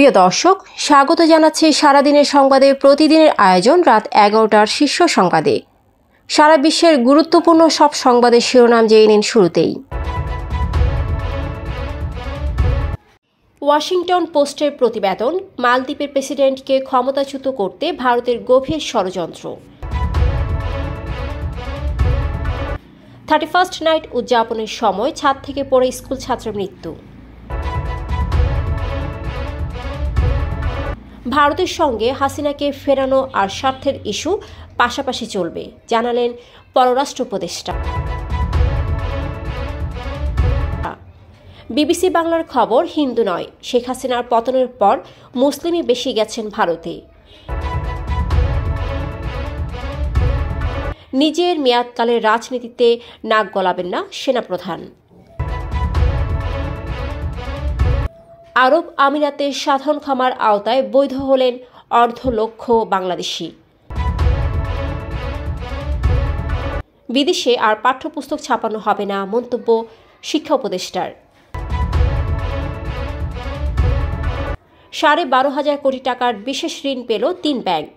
প্রিয় দর্শক, স্বাগত জানাচ্ছি সারাদিনের সংবাদে প্রতিদিনের আয়োজন রাত 11টার শীর্ষ সংবাদে। সারা বিশ্বের গুরুত্বপূর্ণ সব সংবাদের শিরোনাম জেনে নিন শুরুতেই। ওয়াশিংটন পোস্টের প্রতিবেদন, মালদ্বীপের প্রেসিডেন্টকে ক্ষমতাচ্যুত করতে ভারতের গভীর ষড়যন্ত্র। 31st নাইট উদযাপনের সময় ছাদ থেকে পড়ে স্কুল ছাত্রের মৃত্যু। ভারতের সঙ্গে হাসিনাকে ফেরানো আর স্বার্থের ইস্যু পাশাপাশি চলবে, জানালেন পররাষ্ট্র উপদেষ্টা। বিবিসি বাংলার খবর, হিন্দু নয়, শেখ হাসিনার পতনের পর মুসলিমই বেশি গেছেন ভারতে। নিজের মেয়াদকালের রাজনীতিতে নাক গলাবেন না সেনাপ্রধান। আরব আমিরাতে সাধারণ ক্ষমার আওতায় বৈধ হলেন 1.5 লক্ষ বাংলাদেশি। বিদেশে আর পাঠ্যপুস্তক ছাপানো হবে না, মন্তব্য শিক্ষা উপদেষ্টার। 12,500 কোটি টাকার বিশেষ ঋণ পেল 3 ব্যাংক।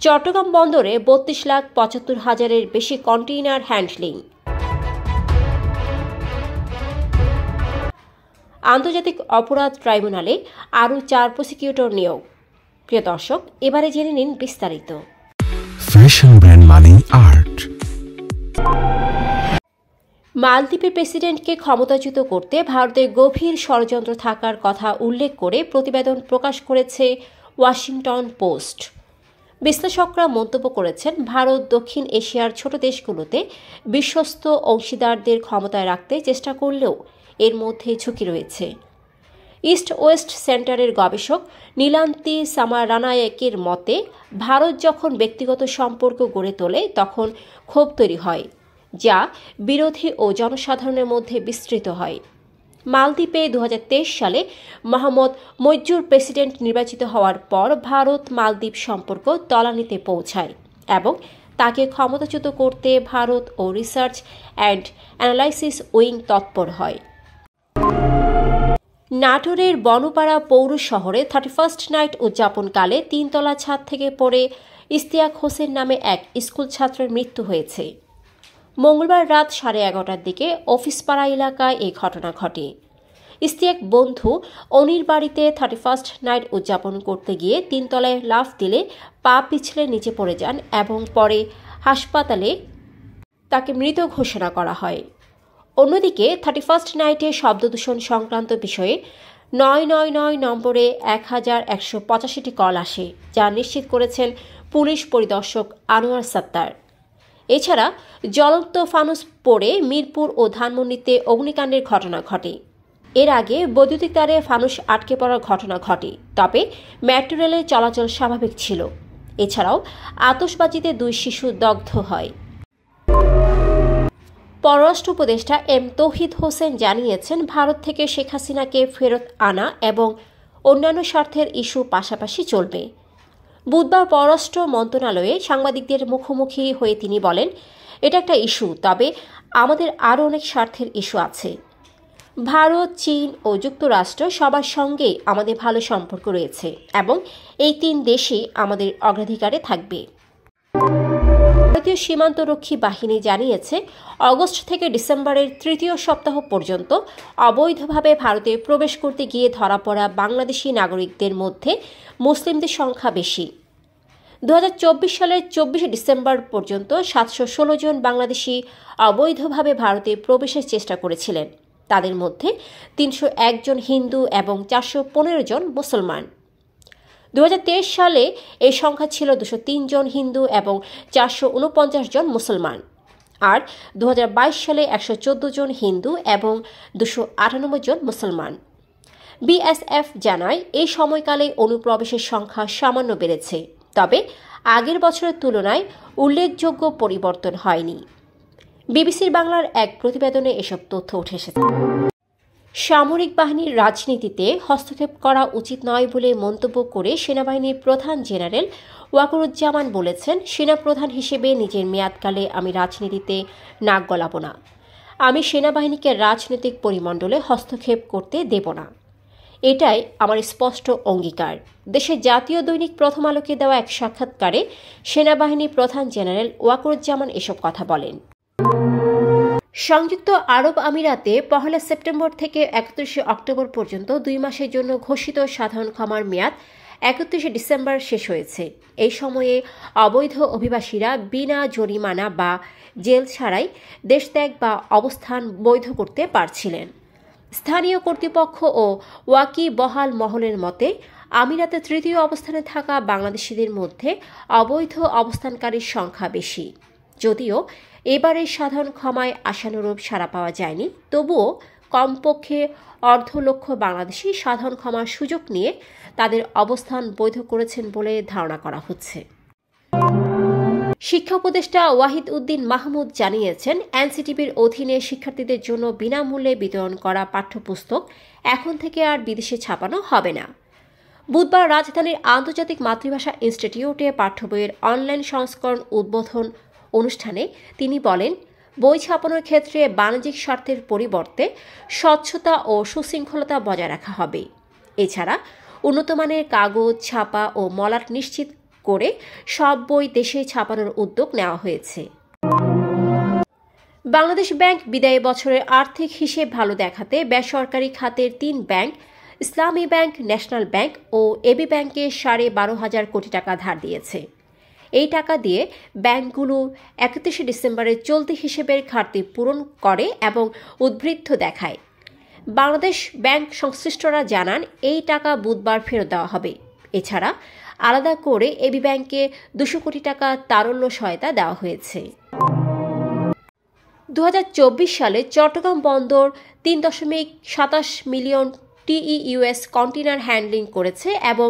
চট্টগ্রাম বন্দরে 32,75,000-এর বেশি কন্টেইনার হ্যান্ডলিং। আন্তর্জাতিক অপরাধ ট্রাইব্যুনালে আরও 4 প্রসিকিউটর নিয়োগ। প্রিয় দর্শক, এবারে জেনে নিন বিস্তারিত। ফ্যাশন ব্র্যান্ড মানে আর্ট। মালদ্বীপের প্রেসিডেন্টকে ক্ষমতাচ্যুত করতে ভারতের গভীর ষড়যন্ত্র থাকার কথা উল্লেখ করে প্রতিবেদন প্রকাশ করেছে ওয়াশিংটন পোস্ট। বিশ্লেষকরা মন্তব্য করেছেন, ভারত দক্ষিণ এশিয়ার ছোট দেশগুলোতে বিশ্বস্ত অংশীদারদের ক্ষমতায় রাখতে চেষ্টা করলেও এর মধ্যে ঝুঁকি রয়েছে। ইস্ট ওয়েস্ট সেন্টারের গবেষক নীলান্তি সামারানায়েকের মতে, ভারত যখন ব্যক্তিগত সম্পর্ক গড়ে তোলে তখন ক্ষোভ তৈরি হয়, যা বিরোধী ও জনসাধারণের মধ্যে বিস্তৃত হয়। মালদ্বীপে 2023 সালে মোহাম্মদ মইজুর প্রেসিডেন্ট নির্বাচিত হওয়ার পর ভারত মালদ্বীপ সম্পর্ক তলানিতে পৌঁছায় এবং তাকে ক্ষমতাচ্যুত করতে ভারত ও রিসার্চ অ্যান্ড অ্যানালাইসিস উইং তৎপর হয়। নাটোরের বনপাড়া পৌর শহরে 31st নাইট উদযাপনকালে 3 তলা ছাদ থেকে পড়ে ইশতিয়াক হোসেন নামে এক স্কুল ছাত্রের মৃত্যু হয়েছে। মঙ্গলবার রাত 11:30টার দিকে অফিসপাড়া এলাকায় এই ঘটনা ঘটে। ইশতিয়াক বন্ধু অনির বাড়িতে 31st নাইট উদযাপন করতে গিয়ে 3 তলায় লাফ দিলে পা পিছলে নিচে পড়ে যান এবং পরে হাসপাতালে তাকে মৃত ঘোষণা করা হয়। অন্যদিকে 31st নাইটে শব্দদূষণ সংক্রান্ত বিষয়ে 999 নম্বরে 1185টি কল আসে, যা নিশ্চিত করেছেন পুলিশ পরিদর্শক আনোয়ার সত্তার। এছাড়া জ্বলন্ত ফানুস পড়ে মিরপুর ও ধানমন্ডিতে অগ্নিকাণ্ডের ঘটনা ঘটে। এর আগে বৈদ্যুতিক তারে ফানুস আটকে পড়ার ঘটনা ঘটে, তবে মেট্রো রেলের চলাচল স্বাভাবিক ছিল। এছাড়াও আতশবাজিতে 2 শিশু দগ্ধ হয়। পররাষ্ট্র উপদেষ্টা এম তৌহিদ হোসেন জানিয়েছেন, ভারত থেকে শেখ হাসিনাকে ফেরত আনা এবং অন্যান্য স্বার্থের ইস্যু পাশাপাশি চলবে। বুধবার পররাষ্ট্র মন্ত্রণালয়ে সাংবাদিকদের মুখোমুখি হয়ে তিনি বলেন, এটা একটা ইস্যু, তবে আমাদের আরও অনেক স্বার্থের ইস্যু আছে। ভারত, চীন ও যুক্তরাষ্ট্র সবার সঙ্গেই আমাদের ভালো সম্পর্ক রয়েছে এবং এই 3 দেশই আমাদের অগ্রাধিকারে থাকবে। ভারতীয় সীমান্তরক্ষী বাহিনী জানিয়েছে, অগস্ট থেকে ডিসেম্বরের 3য় সপ্তাহ পর্যন্ত অবৈধভাবে ভারতে প্রবেশ করতে গিয়ে ধরা পড়া বাংলাদেশি নাগরিকদের মধ্যে মুসলিমদের সংখ্যা বেশি। 2024 সালের 24 ডিসেম্বর পর্যন্ত 716 জন বাংলাদেশি অবৈধভাবে ভারতে প্রবেশের চেষ্টা করেছিলেন। তাদের মধ্যে 301 জন হিন্দু এবং 415 জন মুসলমান। 2023 সালে এই সংখ্যা ছিল 203 জন হিন্দু এবং 449 জন মুসলমান। আর 2022 সালে 114 জন হিন্দু এবং 298 জন মুসলমান। বিএসএফ জানায়, এই সময়কালে অনুপ্রবেশের সংখ্যা সামান্য বেড়েছে, তবে আগের বছরের তুলনায় উল্লেখযোগ্য পরিবর্তন হয়নি। বিবিসির বাংলার এক প্রতিবেদনে এসব তথ্য উঠে এসেছে। সামরিক বাহিনীর রাজনীতিতে হস্তক্ষেপ করা উচিত নয় বলে মন্তব্য করে সেনাবাহিনীর প্রধান জেনারেল ওয়াকারুজ্জামান বলেছেন, সেনাপ্রধান হিসেবে নিজের মেয়াদকালে আমি রাজনীতিতে নাক গলাব না। আমি সেনাবাহিনীকে রাজনৈতিক পরিমণ্ডলে হস্তক্ষেপ করতে দেব না। এটাই আমার স্পষ্ট অঙ্গীকার। দেশের জাতীয় দৈনিক প্রথম আলোকে দেওয়া এক সাক্ষাৎকারে সেনাবাহিনী প্রধান জেনারেল ওয়াকরুজ্জামান এসব কথা বলেন। সংযুক্ত আরব আমিরাতে 1 সেপ্টেম্বর থেকে 31 অক্টোবর পর্যন্ত 2 মাসের জন্য ঘোষিত সাধারণ ক্ষমার মেয়াদ 31 ডিসেম্বর শেষ হয়েছে। এই সময়ে অবৈধ অভিবাসীরা বিনা জরিমানা বা জেল ছাড়াই দেশত্যাগ বা অবস্থান বৈধ করতে পারছিলেন। স্থানীয় কর্তৃপক্ষ ও ওয়াকিবহাল মহলের মতে আমিরাতে তৃতীয় অবস্থানে থাকা বাংলাদেশিদের মধ্যে অবৈধ অবস্থানকারীর সংখ্যা বেশি। যদিও এবারের সাধারণ ক্ষমায় আশানুরূপ সাড়া পাওয়া যায়নি, তবুও কমপক্ষে 1.5 লক্ষ বাংলাদেশি সাধারণ ক্ষমার সুযোগ নিয়ে তাদের অবস্থান বৈধ করেছেন বলে ধারণা করা হচ্ছে। শিক্ষা উপদেষ্টা ওয়াহিদ উদ্দিন মাহমুদ জানিয়েছেন, এনসিটিবির অধীনে শিক্ষার্থীদের জন্য বিনামূল্যে বিতরণ করা পাঠ্যপুস্তক এখন থেকে আর বিদেশে ছাপানো হবে না। বুধবার রাজধানীর আন্তর্জাতিক মাতৃভাষা ইনস্টিটিউটে পাঠ্য বইয়ের অনলাইন সংস্করণ উদ্বোধন অনুষ্ঠানে তিনি বলেন, বই ছাপানোর ক্ষেত্রে বাণিজ্যিক স্বার্থের পরিবর্তে স্বচ্ছতা ও সুশৃঙ্খলতা বজায় রাখা হবে। এছাড়া উন্নতমানের কাগজ, ছাপা ও মলাট নিশ্চিত করে সব বই দেশে ছাপানোর উদ্যোগ নেওয়া হয়েছে। বাংলাদেশ ব্যাংক বিদায়ী বছরের আর্থিক হিসেব ভালো দেখাতে বেসরকারি খাতের 3 ব্যাংক ইসলামী ব্যাংক, ন্যাশনাল ব্যাংক ও এবি ব্যাংকে 12,500 কোটি টাকা ধার দিয়েছে। এই টাকা দিয়ে ব্যাংকগুলো 31 ডিসেম্বরের চলতি হিসেবের ঘাটতি পূরণ করে এবং উদ্বৃত্ত দেখায়। বাংলাদেশ ব্যাংক সংশ্লিষ্টরা জানান, এই টাকা বুধবার ফেরত দেওয়া হবে। এছাড়া আলাদা করে এবি ব্যাংকে 200 কোটি টাকা তারল্য সহায়তা দেওয়া হয়েছে। 2024 সালে চট্টগ্রাম বন্দর 3.27 মিলিয়ন TEUs কন্টেইনার হ্যান্ডলিং করেছে এবং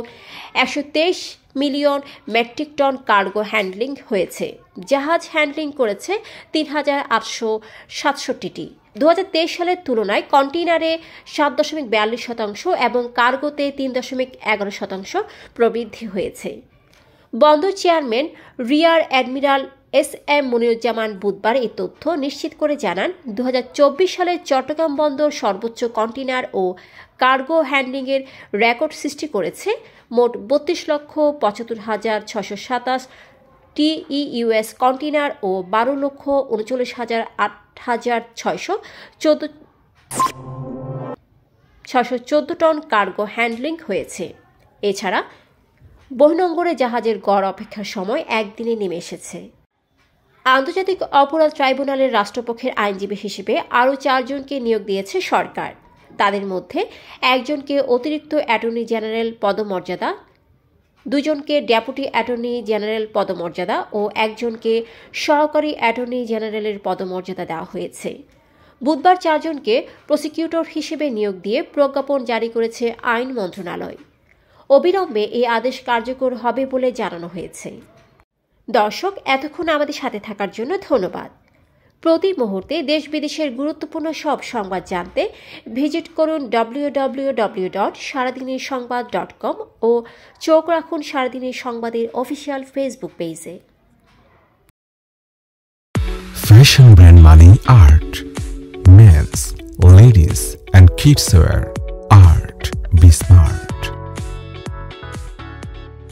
123 million metric ton cargo handling হয়েছে। জাহাজ হ্যান্ডলিং করেছে 3,867টি। 2023 সালের তুলনায় কন্টেইনারে 7.42% এবং কার্গোতে 3.11% প্রবৃদ্ধি হয়েছে। বন্দর chairman rear admiral SM Moniruzzaman বুধবার এই তথ্য নিশ্চিত করে জানান, 2024 সালে চট্টগ্রাম বন্দর সর্বোচ্চ কন্টেইনার ও কার্গো হ্যান্ডলিংয়ের রেকর্ড সৃষ্টি করেছে। মোট 32,75,627 TEUs কন্টেইনার ও 12,39,614 টন কার্গো হ্যান্ডলিং হয়েছে। এছাড়া বহির্নোঙরে জাহাজের গড় অপেক্ষার সময় একদিনে নেমে এসেছে। আন্তর্জাতিক অপরাধ ট্রাইব্যুনালের রাষ্ট্রপক্ষের আইনজীবী হিসেবে আরও 4 জনকে নিয়োগ দিয়েছে সরকার। তাদের মধ্যে 1 জনকে অতিরিক্ত অ্যাটর্নি জেনারেল পদমর্যাদা, 2 জনকে ডেপুটি অ্যাটর্নি জেনারেল পদমর্যাদা ও 1 জনকে সহকারী অ্যাটর্নি জেনারেলের পদমর্যাদা দেওয়া হয়েছে। বুধবার 4 জনকে প্রসিকিউটর হিসেবে নিয়োগ দিয়ে প্রজ্ঞাপন জারি করেছে আইন মন্ত্রণালয়। অবিলম্বে এই আদেশ কার্যকর হবে বলে জানানো হয়েছে। দর্শক, এতক্ষণ আমাদের সাথে থাকার জন্য ধন্যবাদ। প্রতি মুহূর্তে দেশ বিদেশের গুরুত্বপূর্ণ সব সংবাদ জানতে ভিজিট করুন www.সারাদিনেরসংবাদ.com ও চোখ রাখুন সারাদিনের সংবাদের অফিসিয়াল ফেসবুক পেজে। Fashion brand money art, men's, ladies and kids wear art. Be smart.